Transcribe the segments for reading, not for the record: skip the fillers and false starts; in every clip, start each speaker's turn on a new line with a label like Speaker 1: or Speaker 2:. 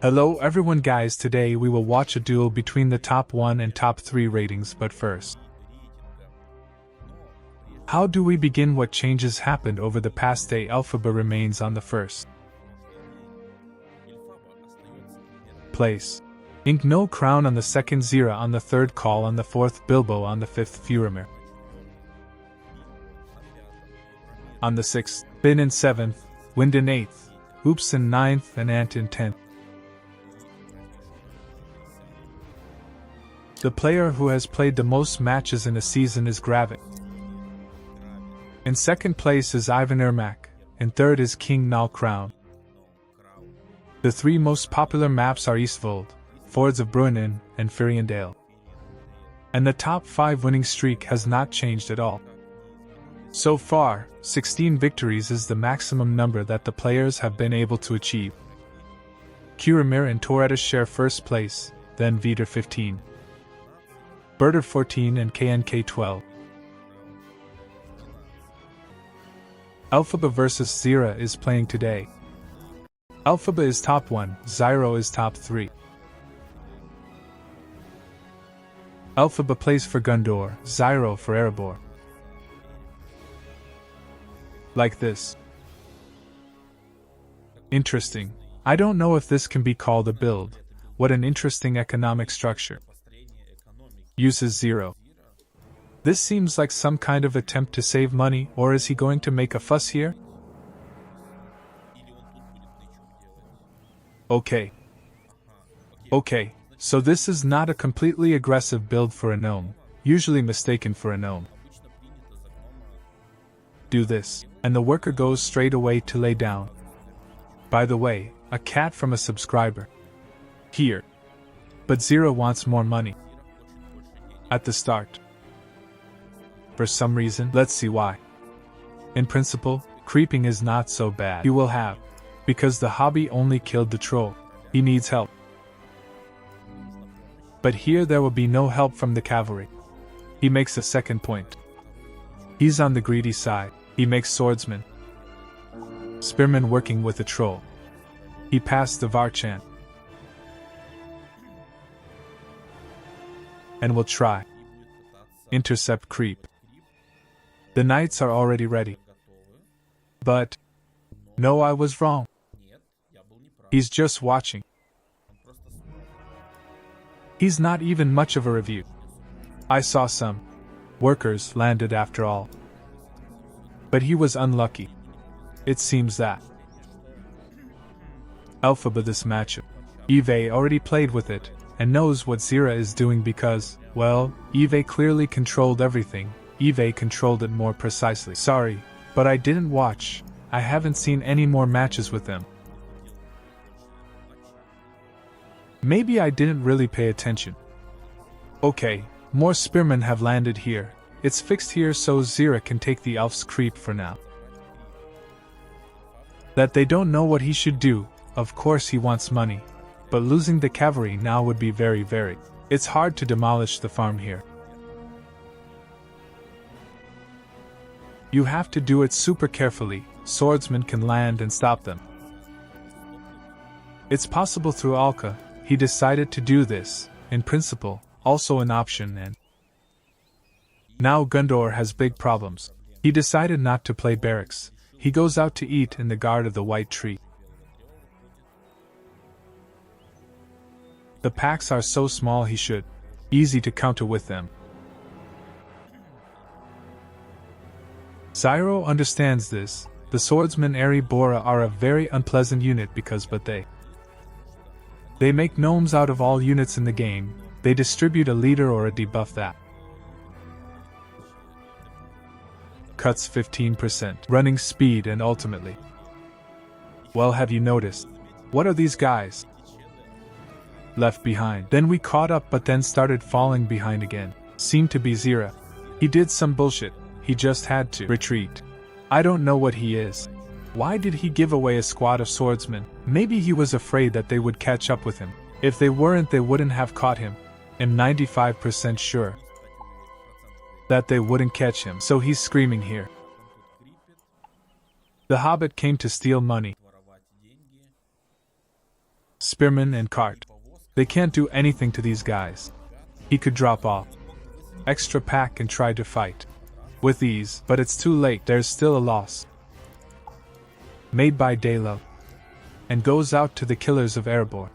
Speaker 1: Hello everyone guys, today we will watch a duel between the top 1 and top 3 ratings, but first, how do we begin? What changes happened over the past day? Elphaba remains on the first place. Ink no crown on the second, Zira on the third, Call on the fourth, Bilbo on the fifth, Furamir on the sixth, Bin in seventh, Wind in eighth, Oops in ninth, and Ant in 10th. The player who has played the most matches in a season is Gravik. In second place is Ivan Ermac, and third is King Null Crown. The three most popular maps are Eastvold, Fords of Bruinen, and Firiendale. And the top 5 winning streak has not changed at all. So far, 16 victories is the maximum number that the players have been able to achieve. Kuramir and Toretta share first place, then Vitor 15. Birder 14 and KNK 12. Elphaba vs Zira is playing today. Elphaba is top 1, Zyro is top 3. Elphaba plays for Gundor, Zyro for Erebor. Like this. Interesting. I don't know if this can be called a build. What an interesting economic structure. Uses 0. This seems like some kind of attempt to save money, or is he going to make a fuss here? Okay, so this is not a completely aggressive build for a gnome, usually mistaken for a gnome. Do this, and the worker goes straight away to lay down. By the way, a cat from a subscriber. Here. But Zero wants more money. At the start. For some reason, let's see why. In principle, creeping is not so bad. You will have. Because the hobby only killed the troll. He needs help. But here there will be no help from the cavalry. He makes a second point. He's on the greedy side. He makes swordsman. Spearman working with the troll. He passed the Varchan. And will try. Intercept creep. The knights are already ready. But no, I was wrong. He's just watching. He's not even much of a review. I saw some workers landed after all. But he was unlucky. It seems that Elphaba this matchup. Eve already played with it, and knows what Zira is doing because, well, Eve clearly controlled everything. Eve controlled it more precisely. Sorry, but I didn't watch. I haven't seen any more matches with them. Maybe I didn't really pay attention. Okay, more spearmen have landed here. It's fixed here so Zira can take the elf's creep for now. That they don't know what he should do, of course he wants money. But losing the cavalry now would be very. It's hard to demolish the farm here. You have to do it super carefully, swordsmen can land and stop them. It's possible through Alka, he decided to do this, in principle, also an option and now Gundor has big problems. He decided not to play barracks, he goes out to eat in the guard of the white tree. The packs are so small he should easy to counter with them. Zyro understands this. The swordsmen Eri Bora are a very unpleasant unit because they make gnomes out of all units in the game. They distribute a leader or a debuff that cuts 15% running speed and ultimately. Well, have you noticed? What are these guys? Left behind. Then we caught up but then started falling behind again. Seemed to be Zira. He did some bullshit. He just had to retreat. I don't know what he is. Why did he give away a squad of swordsmen? Maybe he was afraid that they would catch up with him. If they weren't, they wouldn't have caught him. I'm 95% sure that they wouldn't catch him, so he's screaming here. The hobbit came to steal money. Spearman and cart. They can't do anything to these guys. He could drop off extra pack and try to fight with ease, but it's too late. There's still a loss made by Dalo, and goes out to the killers of Erebor.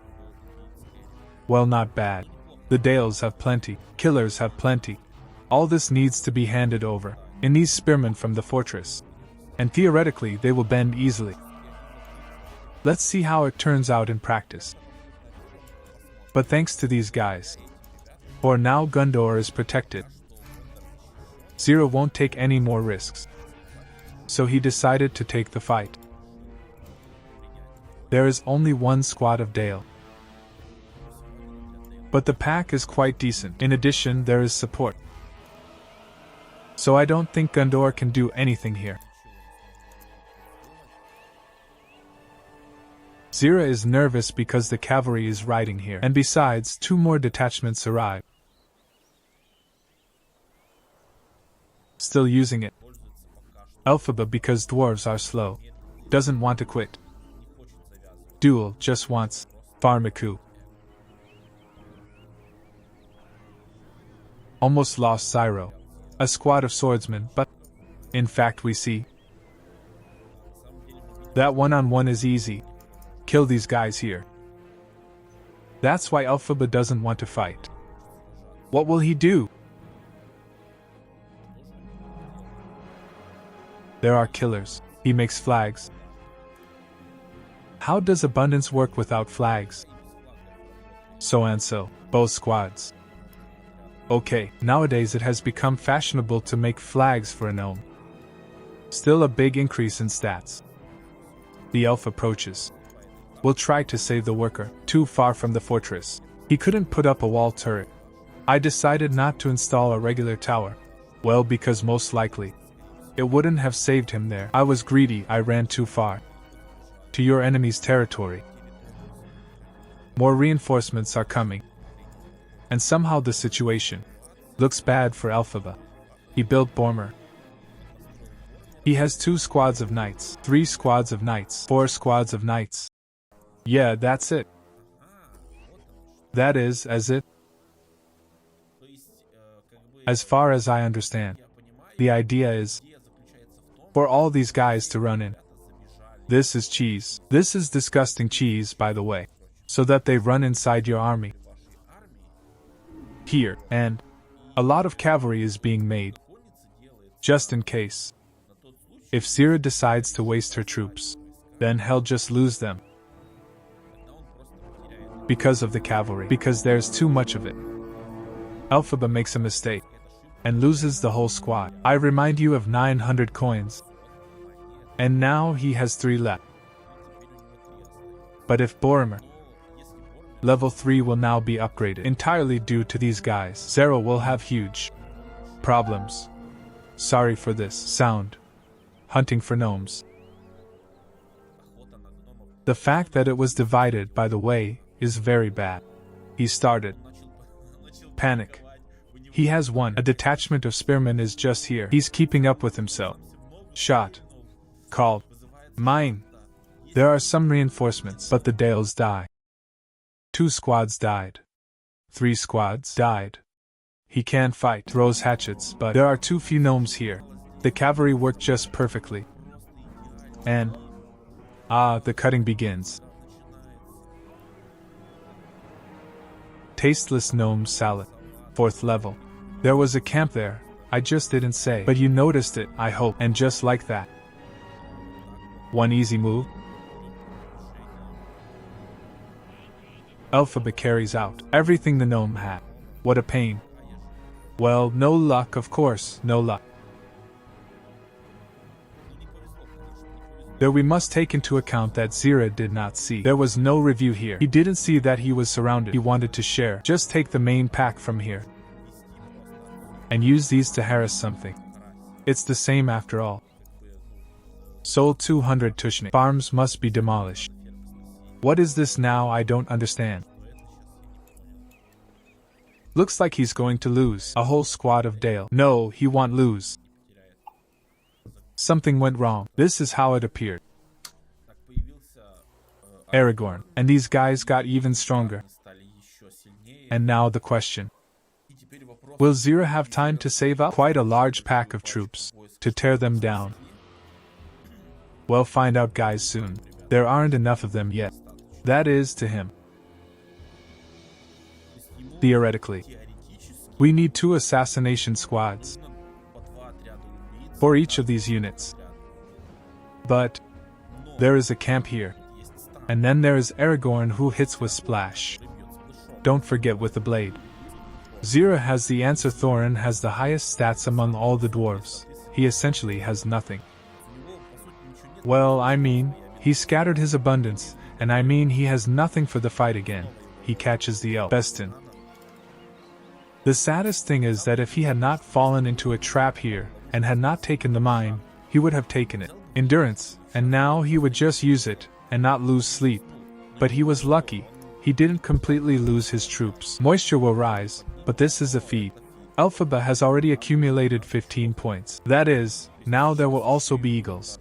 Speaker 1: Well, not bad. The Dales have plenty, killers have plenty. All this needs to be handed over in these spearmen from the fortress, and theoretically they will bend easily. Let's see how it turns out in practice. But thanks to these guys, for now Gundor is protected. Zero won't take any more risks, so he decided to take the fight. There is only one squad of Dale, but the pack is quite decent. In addition, there is support, so I don't think Gundor can do anything here. Zira is nervous because the cavalry is riding here, and besides, 2 more detachments arrive. Still using it. Elphaba, because dwarves are slow, doesn't want to quit. Duel just wants Farmiku. Almost lost Zyro. A squad of swordsmen, but in fact we see that one-on-one is easy. Kill these guys here. That's why Elphaba doesn't want to fight. What will he do? There are killers. He makes flags. How does abundance work without flags? So and so, both squads. Okay, nowadays it has become fashionable to make flags for a gnome. Still a big increase in stats. The elf approaches. Will try to save the worker, too far from the fortress. He couldn't put up a wall turret. I decided not to install a regular tower. Well, because most likely it wouldn't have saved him there. I was greedy, I ran too far to your enemy's territory. More reinforcements are coming, and somehow the situation looks bad for Elphaba. He built Bormer. He has 2 squads of knights, 3 squads of knights, 4 squads of knights. Yeah, that's it. That is, as far as I understand, the idea is for all these guys to run in. This is cheese. This is disgusting cheese, by the way. So that they run inside your army. Here, and a lot of cavalry is being made. Just in case. If Zira decides to waste her troops, then he'll just lose them. Because of the cavalry. Because there's too much of it. Elphaba makes a mistake and loses the whole squad. I remind you of 900 coins. And now he has 3 left. But if Boromir level 3 will now be upgraded entirely due to these guys, Zero will have huge problems. Sorry for this sound. Hunting for gnomes. The fact that it was divided, by the way, is very bad. He started panic. He has 1. A detachment of spearmen is just here. He's keeping up with himself. Shot. Called. Mine. There are some reinforcements, but the Dales die. 2 squads died. 3 squads died. He can fight, throws hatchets, but there are too few gnomes here. The cavalry work just perfectly. And the cutting begins. Tasteless gnome salad. 4th level. There was a camp there, I just didn't say. But you noticed it, I hope. And just like that. 1 easy move. Elphaba carries out everything the gnome had. What a pain. Well, no luck, of course, no luck. Though we must take into account that Zira did not see. There was no review here. He didn't see that he was surrounded. He wanted to share. Just take the main pack from here and use these to harass something. It's the same after all. Sold 200 Tushnik. Farms must be demolished. What is this now? I don't understand. Looks like he's going to lose. A whole squad of Dale. No, he won't lose. Something went wrong. This is how it appeared. Aragorn, and these guys got even stronger. And now the question. Will Zira have time to save up quite a large pack of troops to tear them down? Well, find out guys soon. There aren't enough of them yet. That is, to him. Theoretically. We need 2 assassination squads for each of these units. But there is a camp here. And then there is Aragorn who hits with splash. Don't forget with the blade. Zira has the answer. Thorin has the highest stats among all the dwarves. He essentially has nothing. Well, I mean, he scattered his abundance, and I mean he has nothing for the fight again. He catches the elf. Bestin. The saddest thing is that if he had not fallen into a trap here, and had not taken the mine, he would have taken it. Endurance, and now he would just use it, and not lose sleep. But he was lucky. He didn't completely lose his troops. Moisture will rise, but this is a feat. Elphaba has already accumulated 15 points. That is, now there will also be eagles,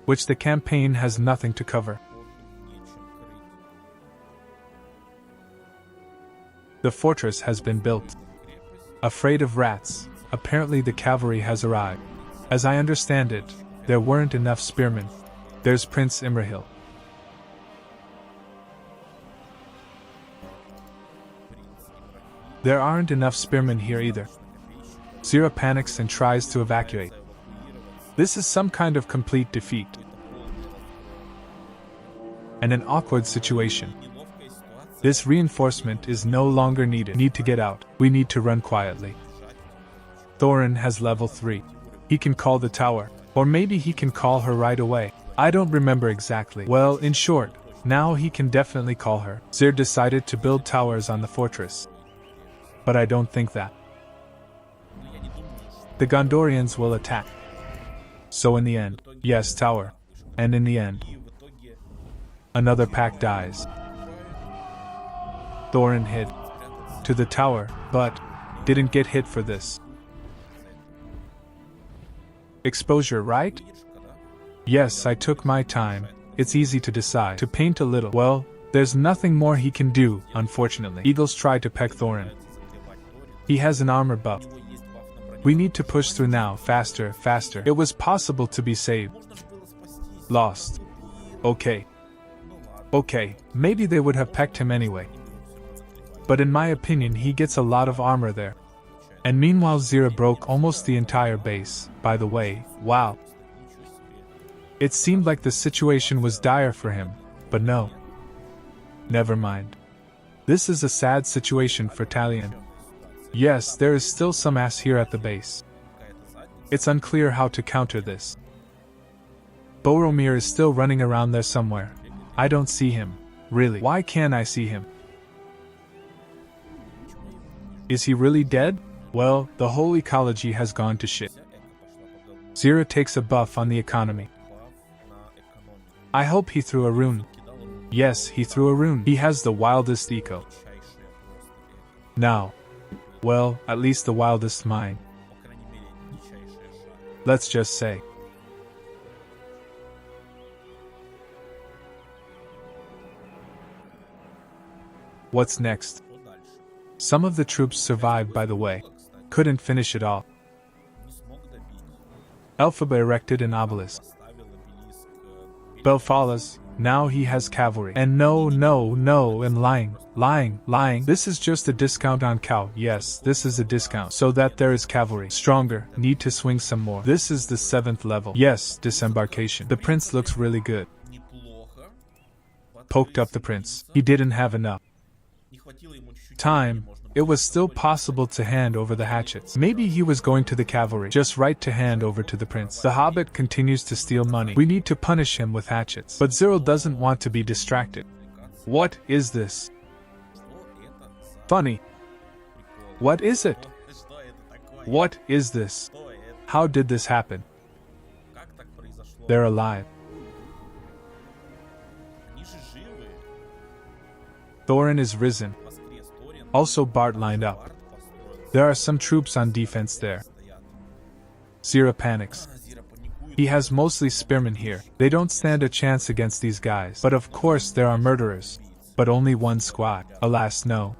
Speaker 1: which the campaign has nothing to cover. The fortress has been built. Afraid of rats, apparently the cavalry has arrived. As I understand it, there weren't enough spearmen. There's Prince Imrahil. There aren't enough spearmen here either. Zira panics and tries to evacuate. This is some kind of complete defeat. And an awkward situation. This reinforcement is no longer needed. Need to get out. We need to run quietly. Thorin has level 3. He can call the tower. Or maybe he can call her right away. I don't remember exactly. Well, in short, now he can definitely call her. Zir decided to build towers on the fortress. But I don't think that the Gondorians will attack. So in the end, yes, tower. And in the end, another pack dies. Thorin hit to the tower, but didn't get hit for this. Exposure, right? Yes, I took my time. It's easy to decide. To paint a little. Well, there's nothing more he can do, unfortunately. Eagles try to peck Thorin. He has an armor buff. We need to push through now, faster, faster. It was possible to be saved. Lost. Okay, maybe they would have pecked him anyway. But in my opinion he gets a lot of armor there. And meanwhile Zira broke almost the entire base, by the way, wow. It seemed like the situation was dire for him, but no. Never mind. This is a sad situation for Talion. Yes, there is still some ass here at the base. It's unclear how to counter this. Boromir is still running around there somewhere. I don't see him. Really, why can't I see him? Is he really dead? Well, the whole ecology has gone to shit. Zira takes a buff on the economy. I hope he threw a rune. Yes, he threw a rune. He has the wildest eco. Now, well, at least the wildest mine. Let's just say. What's next? Some of the troops survived, by the way. Couldn't finish it all. Elphaba erected an obelisk. Belfalas, now he has cavalry. And no, and lying. This is just a discount on cow. Yes, this is a discount. So that there is cavalry. Stronger, need to swing some more. This is the 7th level. Yes, disembarkation. The prince looks really good. Poked up the prince. He didn't have enough time. It was still possible to hand over the hatchets. Maybe he was going to the cavalry. Just right to hand over to the prince. The hobbit continues to steal money. We need to punish him with hatchets. But Ziril doesn't want to be distracted. What is this? Funny. What is it? What is this? How did this happen? They're alive. Thorin is risen. Also Bart lined up. There are some troops on defense there. Zira panics. He has mostly spearmen here. They don't stand a chance against these guys. But of course there are murderers. But only one squad. Alas, no.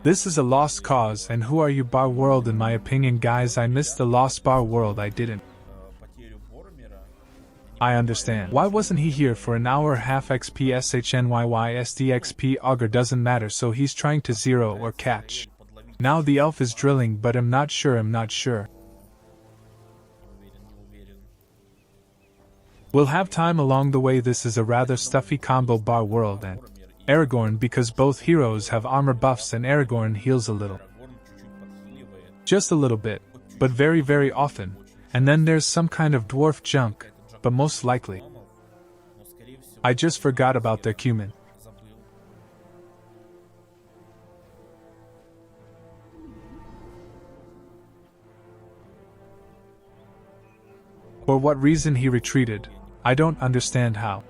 Speaker 1: This is a lost cause, and who are you, Bar World? In my opinion, guys, I missed the lost Bar World. I didn't. I understand. Why wasn't he here for an hour? Half XP SHNYY SDXP auger doesn't matter, so he's trying to zero or catch. Now the elf is drilling, but I'm not sure. We'll have time along the way. This is a rather stuffy combo, Bar World and Aragorn, because both heroes have armor buffs and Aragorn heals a little. Just a little bit, but very, very often. And then there's some kind of dwarf junk, but most likely. I just forgot about their cumin. For what reason he retreated, I don't understand how.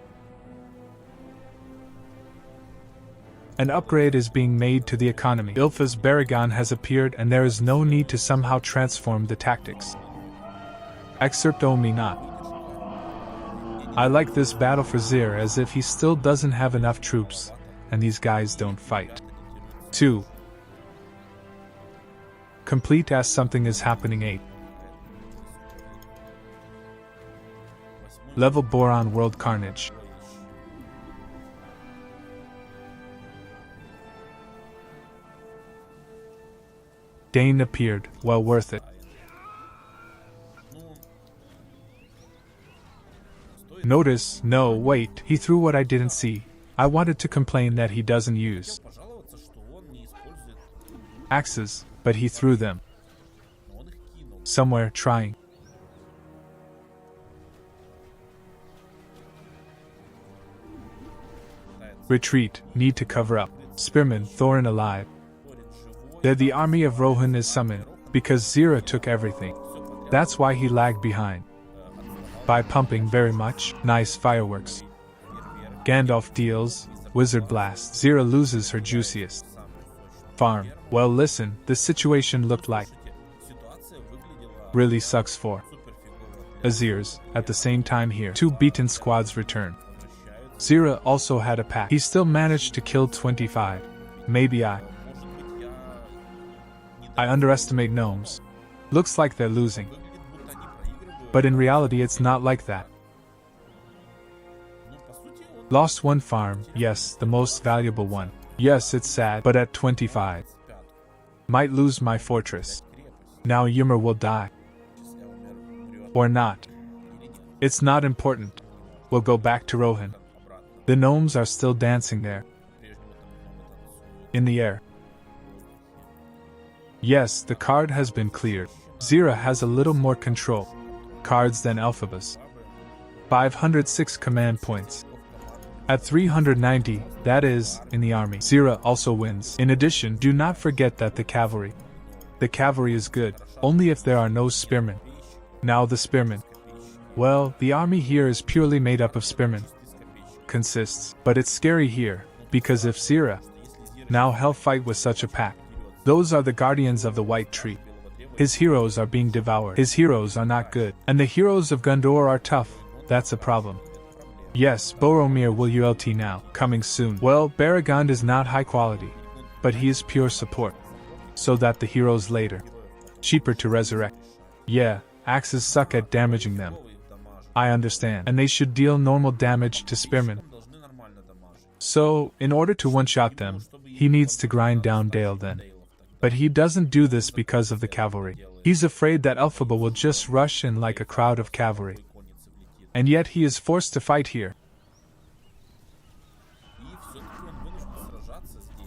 Speaker 1: An upgrade is being made to the economy. Ilfa's Baragon has appeared and there is no need to somehow transform the tactics. Excerpt me not. I like this battle for Zir as if he still doesn't have enough troops, and these guys don't fight. 2. Complete as something is happening. 8. Level Boron World Carnage. Dane appeared, well worth it. Notice, no, wait, he threw what I didn't see. I wanted to complain that he doesn't use axes, but he threw them. Somewhere, trying. Retreat, need to cover up. Spearman, Thorin alive. There the army of Rohan is summoned, because Zira took everything. That's why he lagged behind. By pumping very much, nice fireworks. Gandalf deals, wizard blast. Zira loses her juiciest farm. Well listen, this situation looked like really sucks for Azirs. At the same time here, 2 beaten squads return. Zira also had a pack. He still managed to kill 25. Maybe I underestimate gnomes. Looks like they're losing. But in reality it's not like that. Lost 1 farm, yes, the most valuable one. Yes, it's sad, but at 25. Might lose my fortress. Now Ymir will die. Or not. It's not important. We'll go back to Rohan. The gnomes are still dancing there. In the air. Yes, the card has been cleared. Zira has a little more control. Cards than Elphabas. 506 command points. At 390, that is, in the army, Zira also wins. In addition, do not forget that the cavalry. The cavalry is good, only if there are no spearmen. Now the spearmen. Well, the army here is purely made up of spearmen. Consists, but it's scary here, because if Zira now hell fight with such a pack. Those are the guardians of the white tree. His heroes are being devoured. His heroes are not good. And the heroes of Gondor are tough. That's a problem. Yes, Boromir will ULT now, coming soon. Well, Baragond is not high quality. But he is pure support. So that the heroes later. Cheaper to resurrect. Yeah, axes suck at damaging them. I understand. And they should deal normal damage to spearmen. So, in order to one-shot them, he needs to grind down Dale then. But he doesn't do this because of the cavalry. He's afraid that Elphaba will just rush in like a crowd of cavalry. And yet he is forced to fight here.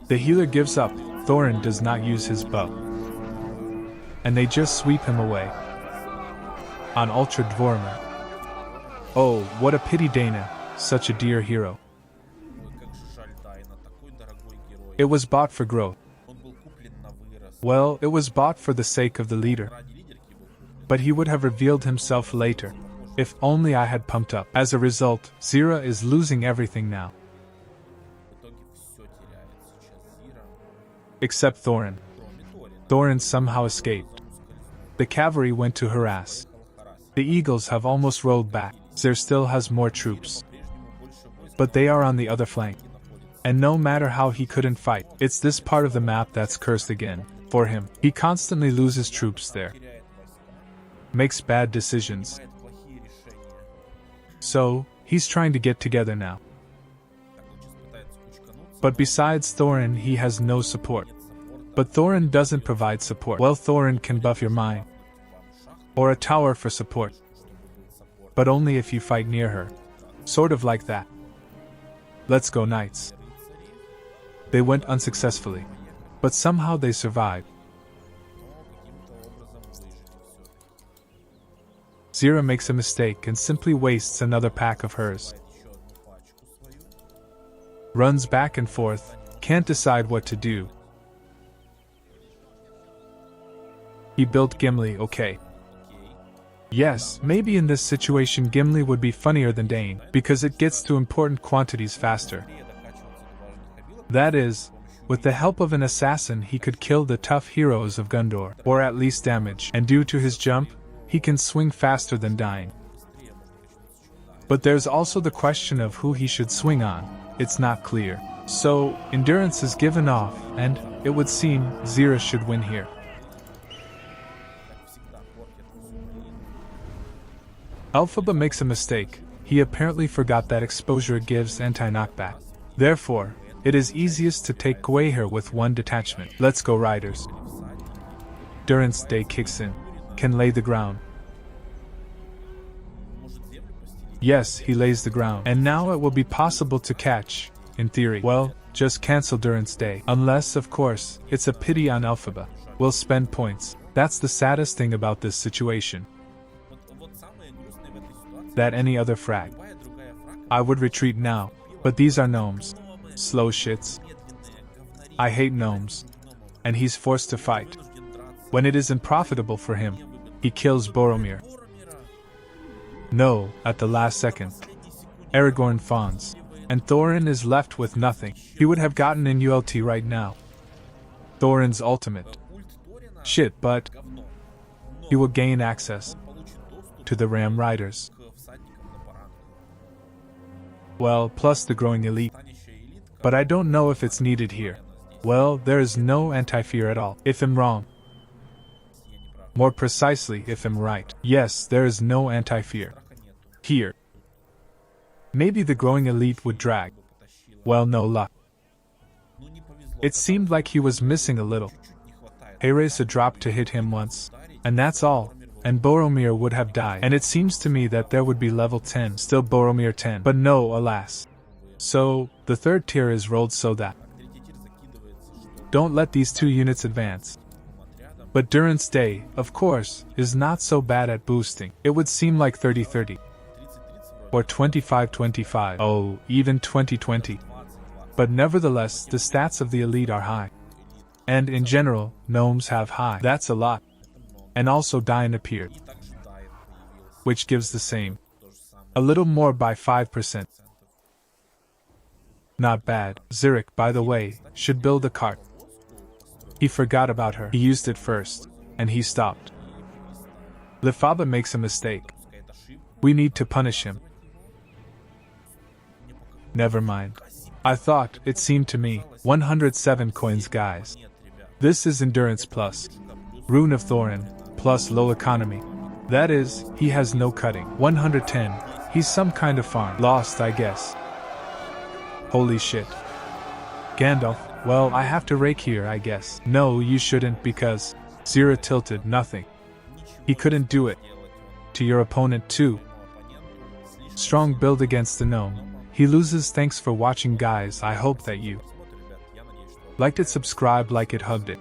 Speaker 1: The healer gives up. Thorin does not use his bow. And they just sweep him away. On Ultra Dvormer. Oh, what a pity Dana, such a dear hero. It was bought for growth. Well, it was bought for the sake of the leader. But he would have revealed himself later. If only I had pumped up. As a result, Zira is losing everything now. Except Thorin. Thorin somehow escaped. The cavalry went to harass. The eagles have almost rolled back. Zir still has more troops. But they are on the other flank. And no matter how he couldn't fight, it's this part of the map that's cursed again. For him, he constantly loses troops there. Makes bad decisions. So, he's trying to get together now. But besides Thorin, he has no support. But Thorin doesn't provide support. Well, Thorin can buff your mine. Or a tower for support. But only if you fight near her. Sort of like that. Let's go, knights. They went unsuccessfully. But somehow they survived. Zira makes a mistake and simply wastes another pack of hers. Runs back and forth, can't decide what to do. He built Gimli, okay. Yes, maybe in this situation Gimli would be funnier than Dane, because it gets to important quantities faster. That is, with the help of an assassin he could kill the tough heroes of Gondor, or at least damage, and due to his jump, he can swing faster than dying. But there's also the question of who he should swing on, it's not clear. So, endurance is given off, and, it would seem, Zira should win here. Elphaba makes a mistake, he apparently forgot that exposure gives anti-knockback. Therefore, it is easiest to take Gwaihir with one detachment. Let's go, riders. Durance Day kicks in. Can lay the ground. Yes, he lays the ground. And now it will be possible to catch, in theory. Well, just cancel Durance Day. Unless, of course, it's a pity on Elphaba. We'll spend points. That's the saddest thing about this situation. That any other frag. I would retreat now, but these are gnomes. Slow shits. I hate gnomes. And he's forced to fight. When it isn't profitable for him, he kills Boromir. No, at the last second. Aragorn fawns. And Thorin is left with nothing. He would have gotten in ULT right now. Thorin's ultimate. Shit, but he will gain access to the Ram Riders. Well, plus the growing elite. But I don't know if it's needed here. Well, there is no anti-fear at all, if I'm wrong. More precisely, if I'm right. Yes, there is no anti-fear. Here. Maybe the growing elite would drag. Well, no luck. It seemed like he was missing a little. Heresa dropped to hit him once. And that's all. And Boromir would have died. And it seems to me that there would be level 10. Still Boromir 10. But no, alas. So, the third tier is rolled so that don't let these two units advance. But Durance Day, of course, is not so bad at boosting. It would seem like 30-30. Or 25-25. Oh, even 20-20. But nevertheless, the stats of the elite are high. And in general, gnomes have high. That's a lot. And also Dain appeared. Which gives the same. A little more by 5%. Not bad. Zirik, by the way, should build a cart. He forgot about her. He used it first. And he stopped. Lefaba makes a mistake. We need to punish him. Never mind. I thought, it seemed to me, 107 coins, guys. This is Endurance plus Rune of Thorin, plus low economy. That is, he has no cutting. 110, he's some kind of farm. Lost, I guess. Holy shit. Gandalf, well, I have to rake here, I guess. No, you shouldn't, because Zira tilted nothing. He couldn't do it. To your opponent too. Strong build against the gnome. He loses. Thanks for watching, guys. I hope that you liked it, subscribe, like it, hugged it.